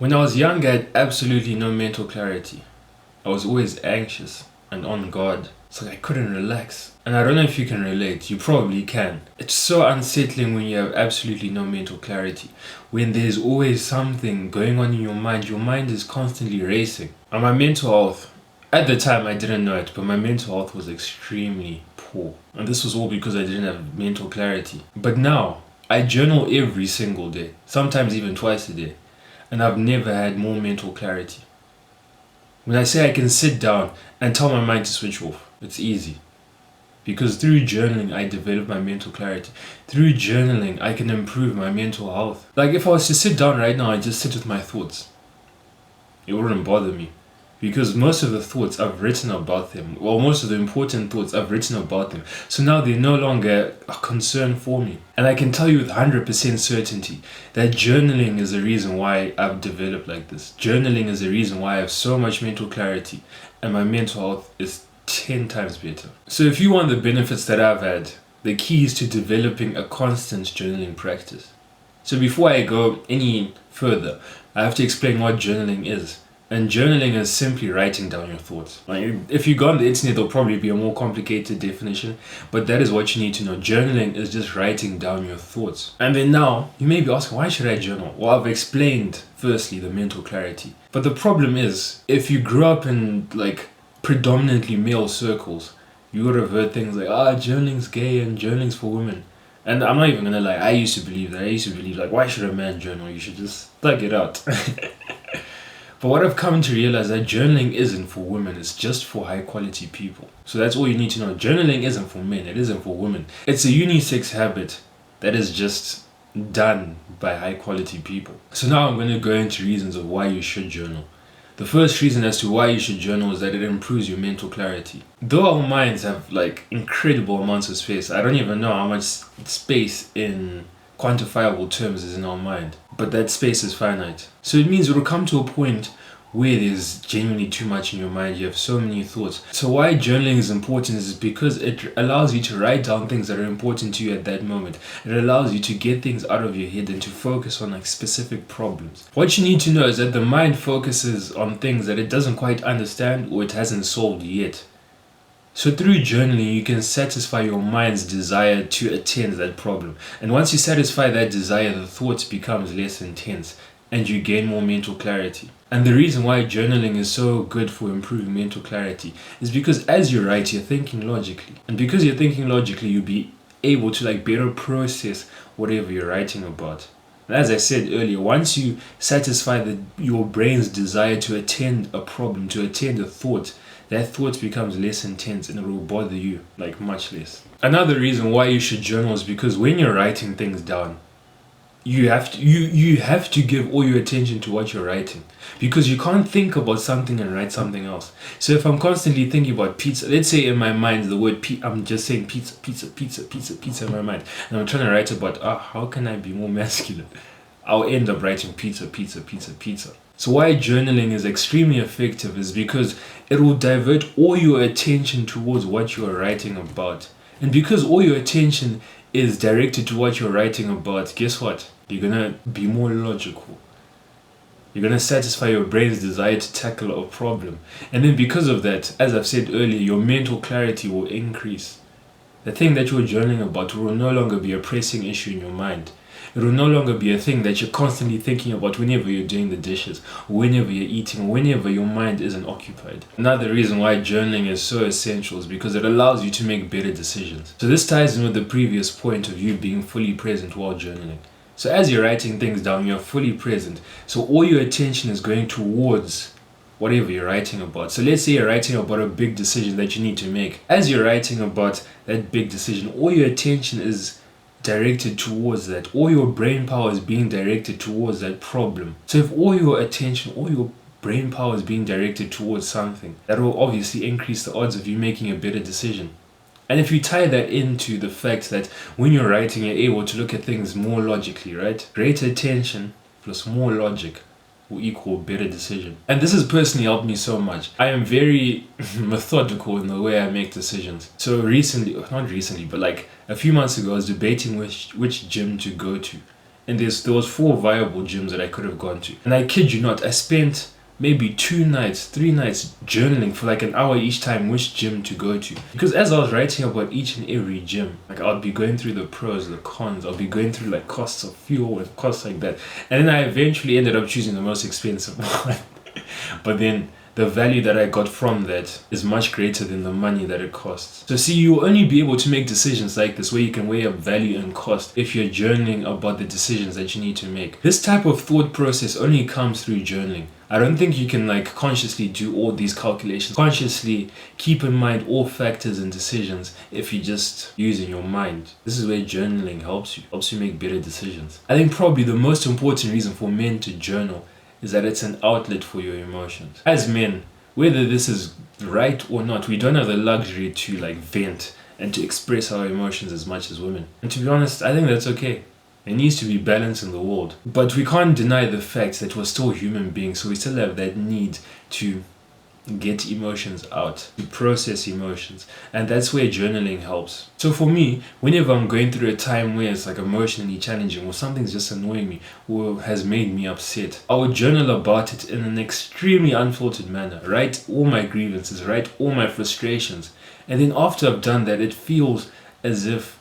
When I was young, I had absolutely no mental clarity. I was always anxious and on guard. It's like I couldn't relax. And I don't know if you can relate. You probably can. It's so unsettling when you have absolutely no mental clarity. When there's always something going on in your mind is constantly racing. And my mental health, at the time I didn't know it, but my mental health was extremely poor. And this was all because I didn't have mental clarity. But now, I journal every single day, sometimes even twice a day. And I've never had more mental clarity. When I say I can sit down and tell my mind to switch off, it's easy. Because through journaling, I develop my mental clarity. Through journaling, I can improve my mental health. Like if I was to sit down right now and just sit with my thoughts, it wouldn't bother me. Because most of the thoughts I've written about them, well, most of the important thoughts I've written about them. So now they're no longer a concern for me. And I can tell you with 100% certainty that journaling is the reason why I've developed like this. Journaling is the reason why I have so much mental clarity and my mental health is 10 times better. So if you want the benefits that I've had, the key is to developing a constant journaling practice. So before I go any further, I have to explain what journaling is. And journaling is simply writing down your thoughts. Like if you go on the internet, there'll probably be a more complicated definition, but that is what you need to know. Journaling is just writing down your thoughts. And then now, you may be asking, why should I journal? Well, I've explained, firstly, the mental clarity. But the problem is, if you grew up in like predominantly male circles, you would have heard things like, journaling's gay and journaling's for women. And I'm not even gonna lie, I used to believe that. I used to believe like, why should a man journal? You should just thug it out. But what I've come to realize that journaling isn't for women, it's just for high quality people. So that's all you need to know. Journaling isn't for men, it isn't for women. It's a unisex habit that is just done by high quality people. So now I'm going to go into reasons of why you should journal. The first reason as to why you should journal is that it improves your mental clarity. Though our minds have like incredible amounts of space, I don't even know how much space in quantifiable terms is in our mind, but that space is finite. So it means it will come to a point where there's genuinely too much in your mind, you have so many thoughts. So why journaling is important is because it allows you to write down things that are important to you at that moment. It allows you to get things out of your head and to focus on like specific problems. What you need to know is that the mind focuses on things that it doesn't quite understand or it hasn't solved yet. So through journaling, you can satisfy your mind's desire to attend that problem. And once you satisfy that desire, the thoughts becomes less intense and you gain more mental clarity. And the reason why journaling is so good for improving mental clarity is because as you write, you're thinking logically. And because you're thinking logically, you'll be able to like better process whatever you're writing about. And as I said earlier, once you satisfy your brain's desire to attend a problem, to attend a thought, that thought becomes less intense and it will bother you like much less. Another reason why you should journal is because when you're writing things down, you have to give all your attention to what you're writing, because you can't think about something and write something else. So if I'm constantly thinking about pizza, let's say in my mind the word I'm just saying pizza in my mind, and I'm trying to write about how can I be more masculine, I'll end up writing pizza. So why journaling is extremely effective is because it will divert all your attention towards what you are writing about. And because all your attention is directed to what you're writing about, guess what? You're gonna be more logical. You're gonna satisfy your brain's desire to tackle a problem. And then because of that, as I've said earlier, your mental clarity will increase. The thing that you're journaling about will no longer be a pressing issue in your mind. It will no longer be a thing that you're constantly thinking about whenever you're doing the dishes, or whenever you're eating, or whenever your mind isn't occupied. Another reason why journaling is so essential is because it allows you to make better decisions. So this ties in with the previous point of you being fully present while journaling. So as you're writing things down, you're fully present. So all your attention is going towards whatever you're writing about. So let's say you're writing about a big decision that you need to make. As you're writing about that big decision, all your attention is directed towards that. All your brain power is being directed towards that problem. So if all your attention, all your brain power is being directed towards something, that will obviously increase the odds of you making a better decision. And if you tie that into the fact that when you're writing, you're able to look at things more logically, right? Greater attention plus more logic will equal better decision. And this has personally helped me so much. I am very methodical in the way I make decisions. So not recently, but like a few months ago, I was debating which gym to go to. and there was 4 viable gyms that I could have gone to. And I kid you not, I spent maybe 2 nights, 3 nights journaling for like an hour each time which gym to go to. Because as I was writing about each and every gym, like I'll be going through the pros, the cons, I'll be going through like costs of fuel and costs like that. And then I eventually ended up choosing the most expensive one. But then the value that I got from that is much greater than the money that it costs. So see, you'll only be able to make decisions like this where you can weigh up value and cost if you're journaling about the decisions that you need to make. This type of thought process only comes through journaling. I don't think you can like consciously do all these calculations, consciously keep in mind all factors and decisions if you're just using your mind. This is where journaling helps you make better decisions. I think probably the most important reason for men to journal is that it's an outlet for your emotions. As men, whether this is right or not, we don't have the luxury to like vent and to express our emotions as much as women. And to be honest, I think that's okay. There needs to be balance in the world. But we can't deny the fact that we're still human beings, so we still have that need to get emotions out, to process emotions. And that's where journaling helps. So for me, whenever I'm going through a time where it's like emotionally challenging or something's just annoying me or has made me upset, I would journal about it in an extremely unfiltered manner. Write all my grievances, write all my frustrations. And then after I've done that, it feels as if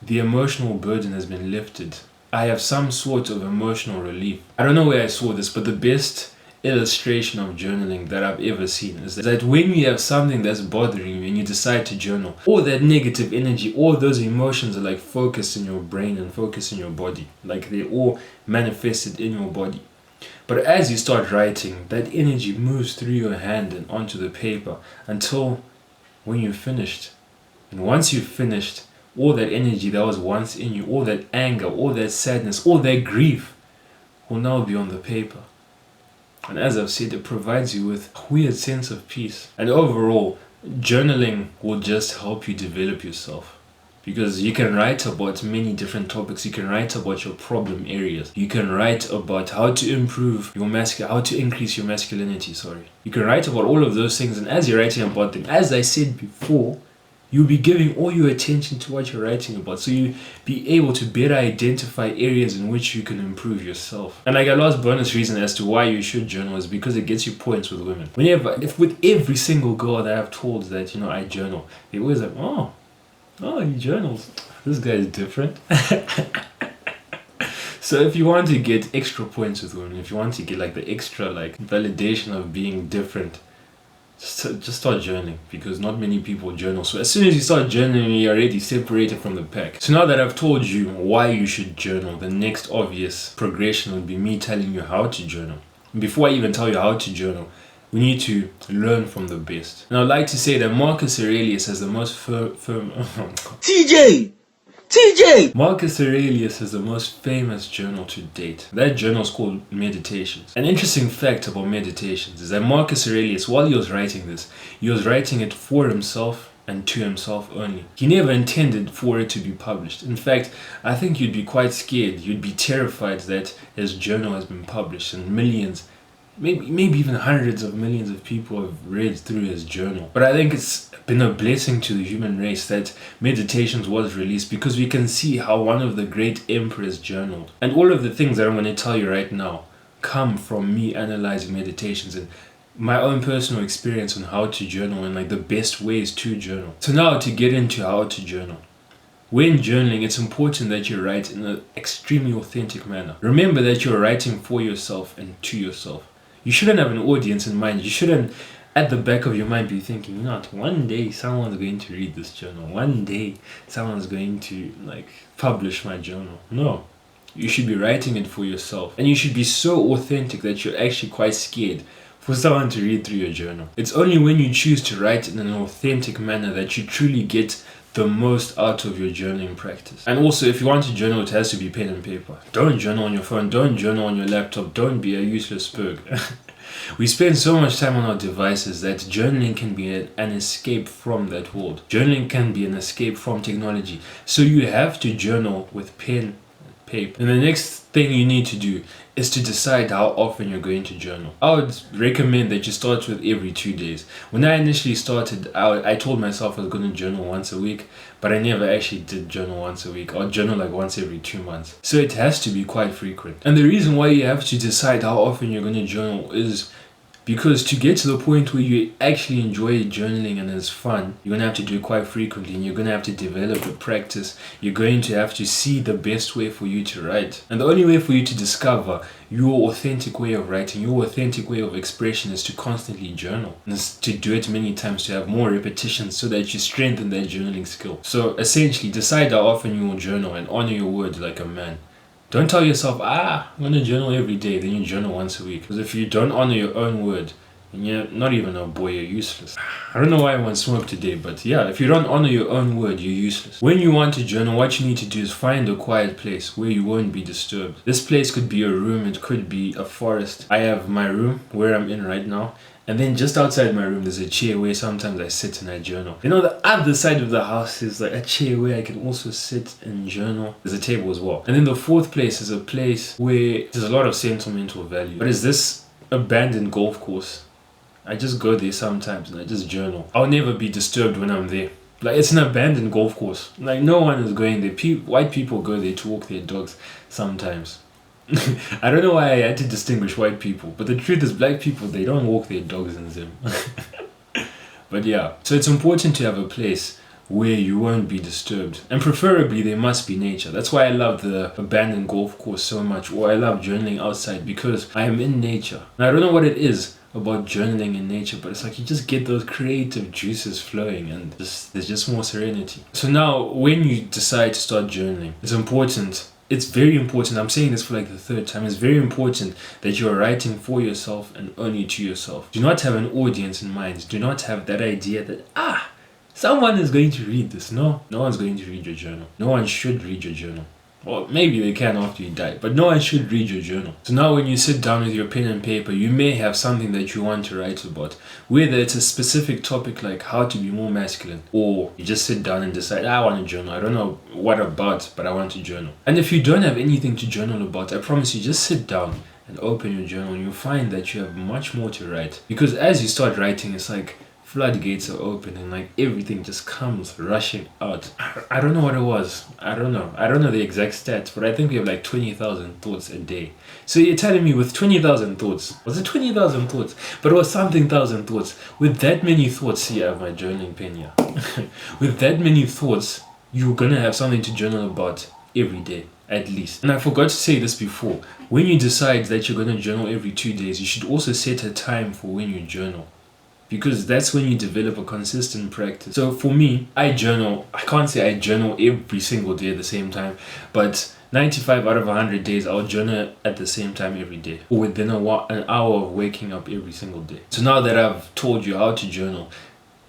the emotional burden has been lifted. I have some sort of emotional relief. I don't know where I saw this, but the best illustration of journaling that I've ever seen is that when you have something that's bothering you and you decide to journal, all that negative energy, all those emotions are like focused in your brain and focused in your body. Like they're all manifested in your body. But as you start writing, that energy moves through your hand and onto the paper until when you're finished. And once you've finished, all that energy that was once in you, all that anger, all that sadness, all that grief will now be on the paper. And as I've said, it provides you with a weird sense of peace. And overall, journaling will just help you develop yourself. Because you can write about many different topics. You can write about your problem areas. You can write about how to improve your how to increase your masculinity, You can write about all of those things. And as you're writing about them, as I said before, you'll be giving all your attention to what you're writing about. So you'll be able to better identify areas in which you can improve yourself. And like a last bonus reason as to why you should journal is because it gets you points with women. With every single girl that I've told that, I journal, they always like, oh, he journals. This guy is different. So if you want to get extra points with women, if you want to get like the extra like validation of being different, just start journaling, because not many people journal. So as soon as you start journaling, you're already separated from the pack. So now that I've told you why you should journal, the next obvious progression would be me telling you how to journal. Before I even tell you how to journal, we need to learn from the best. And I'd like to say that Marcus Aurelius has the most Marcus Aurelius has the most famous journal to date. That journal is called Meditations. An interesting fact about Meditations is that Marcus Aurelius, while he was writing this, he was writing it for himself and to himself only. He never intended for it to be published. In fact, I think you'd be quite scared. You'd be terrified that his journal has been published and millions, maybe even hundreds of millions of people have read through his journal. But I think it's been a blessing to the human race that Meditations was released, because we can see how one of the great emperors journaled. And all of the things that I'm going to tell you right now come from me analyzing Meditations and my own personal experience on how to journal and like the best ways to journal. So now to get into how to journal. When journaling, it's important that you write in an extremely authentic manner. Remember that you're writing for yourself and to yourself. You shouldn't have an audience in mind. You shouldn't, at the back of your mind, be thinking, one day someone's going to read this journal. One day someone's going to publish my journal. No. You should be writing it for yourself. And you should be so authentic that you're actually quite scared for someone to read through your journal. It's only when you choose to write in an authentic manner that you truly get the most out of your journaling practice. And also, if you want to journal, it has to be pen and paper. Don't journal on your phone. Don't journal on your laptop. Don't be a useless spurg. We spend so much time on our devices that journaling can be an escape from that world. Journaling can be an escape from technology. So you have to journal with pen paper. And the next thing you need to do is to decide how often you're going to journal. I would recommend that you start with every 2 days. When I initially started, I told myself I was going to journal once a week, but I never actually did journal once a week. I'll journal like once every 2 months. So it has to be quite frequent. And the reason why you have to decide how often you're going to journal is because to get to the point where you actually enjoy journaling and it's fun, you're going to have to do it quite frequently, and you're going to have to develop a practice. You're going to have to see the best way for you to write. And the only way for you to discover your authentic way of writing, your authentic way of expression, is to constantly journal. And it's to do it many times, to have more repetitions so that you strengthen that journaling skill. So essentially, decide how often you will journal and honor your word like a man. Don't tell yourself, I'm going to journal every day, then you journal once a week. Because if you don't honor your own word, then you're not even a boy, you're useless. I don't know why I want smoke today, but yeah, if you don't honor your own word, you're useless. When you want to journal, what you need to do is find a quiet place where you won't be disturbed. This place could be a room, it could be a forest. I have my room where I'm in right now. And then just outside my room, there's a chair where sometimes I sit and I journal. You know, the other side of the house is like a chair where I can also sit and journal. There's a table as well. And then the fourth place is a place where there's a lot of sentimental value. But is this abandoned golf course? I just go there sometimes and I just journal. I'll never be disturbed when I'm there. Like, it's an abandoned golf course. Like, no one is going there. White people go there to walk their dogs sometimes. I don't know why I had to distinguish white people, but the truth is black people, they don't walk their dogs in Zim. But yeah, so it's important to have a place where you won't be disturbed, and preferably there must be nature. That's why I love the abandoned golf course so much, or I love journaling outside, because I am in nature. And I don't know what it is about journaling in nature, but it's like you just get those creative juices flowing, and there's just more serenity. So now when you decide to start journaling, it's very important, I'm saying this for like the third time, it's very important that you're writing for yourself and only to yourself. Do not have an audience in mind. Do not have that idea that, someone is going to read this. No one's going to read your journal. No one should read your journal. Well, maybe they can after you die, but no one should read your journal. So now when you sit down with your pen and paper, you may have something that you want to write about. Whether it's a specific topic like how to be more masculine, or you just sit down and decide, I want to journal. I don't know what about, but I want to journal. And if you don't have anything to journal about, I promise you, just sit down and open your journal and you'll find that you have much more to write. Because as you start writing, it's like floodgates are open and like everything just comes rushing out. I don't know what it was. I don't know the exact stats, but I think we have like 20,000 thoughts a day. So you're telling me with 20,000 thoughts, was it 20,000 thoughts? But it was something thousand thoughts. With that many thoughts, see, I have my journaling pen here. With that many thoughts, you're gonna have something to journal about every day. At least. And I forgot to say this before. When you decide that you're gonna journal every 2 days, you should also set a time for when you journal. Because that's when you develop a consistent practice. So for me, I can't say I journal every single day at the same time, but 95 out of 100 days, I'll journal at the same time every day, or within an hour of waking up every single day. So now that I've told you how to journal,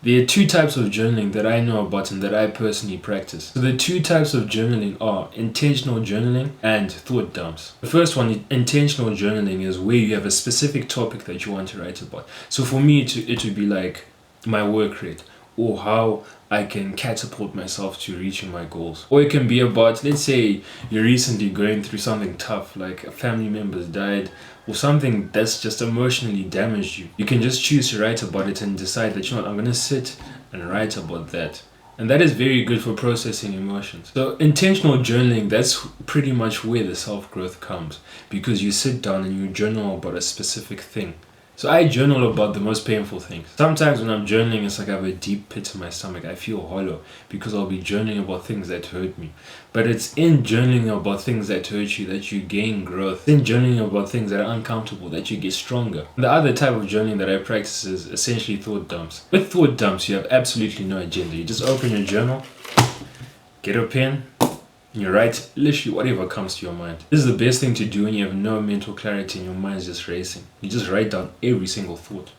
there are 2 types of journaling that I know about and that I personally practice. So the 2 types of journaling are intentional journaling and thought dumps. The first one, intentional journaling, is where you have a specific topic that you want to write about. So for me, it would be like my work rate, or how I can catapult myself to reaching my goals. Or it can be about, let's say you're recently going through something tough, like a family member's died, or something that's just emotionally damaged you. You can just choose to write about it and decide that, you know what, I'm gonna sit and write about that. And that is very good for processing emotions. So intentional journaling, that's pretty much where the self-growth comes, because you sit down and you journal about a specific thing. So I journal about the most painful things. Sometimes when I'm journaling, it's like I have a deep pit in my stomach. I feel hollow because I'll be journaling about things that hurt me. But it's in journaling about things that hurt you that you gain growth. It's in journaling about things that are uncomfortable that you get stronger. And the other type of journaling that I practice is essentially thought dumps. With thought dumps, you have absolutely no agenda. You just open your journal, get a pen, and you write literally whatever comes to your mind. This is the best thing to do when you have no mental clarity and your mind's just racing. You just write down every single thought.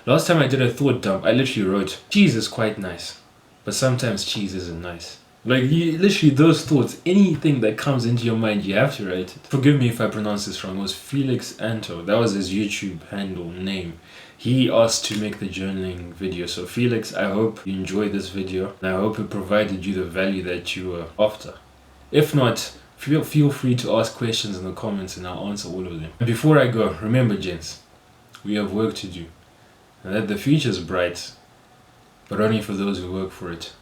Last time I did a thought dump, I literally wrote, cheese is quite nice, but sometimes cheese isn't nice. Like, literally those thoughts, anything that comes into your mind, you have to write it. Forgive me if I pronounce this wrong. It was Felix Anto. That was his YouTube handle name. He asked to make the journaling video. So Felix, I hope you enjoyed this video, and I hope it provided you the value that you were after. If not, Feel free to ask questions in the comments and I'll answer all of them. And before I go, remember gents, we have work to do. And that the future is bright, but only for those who work for it.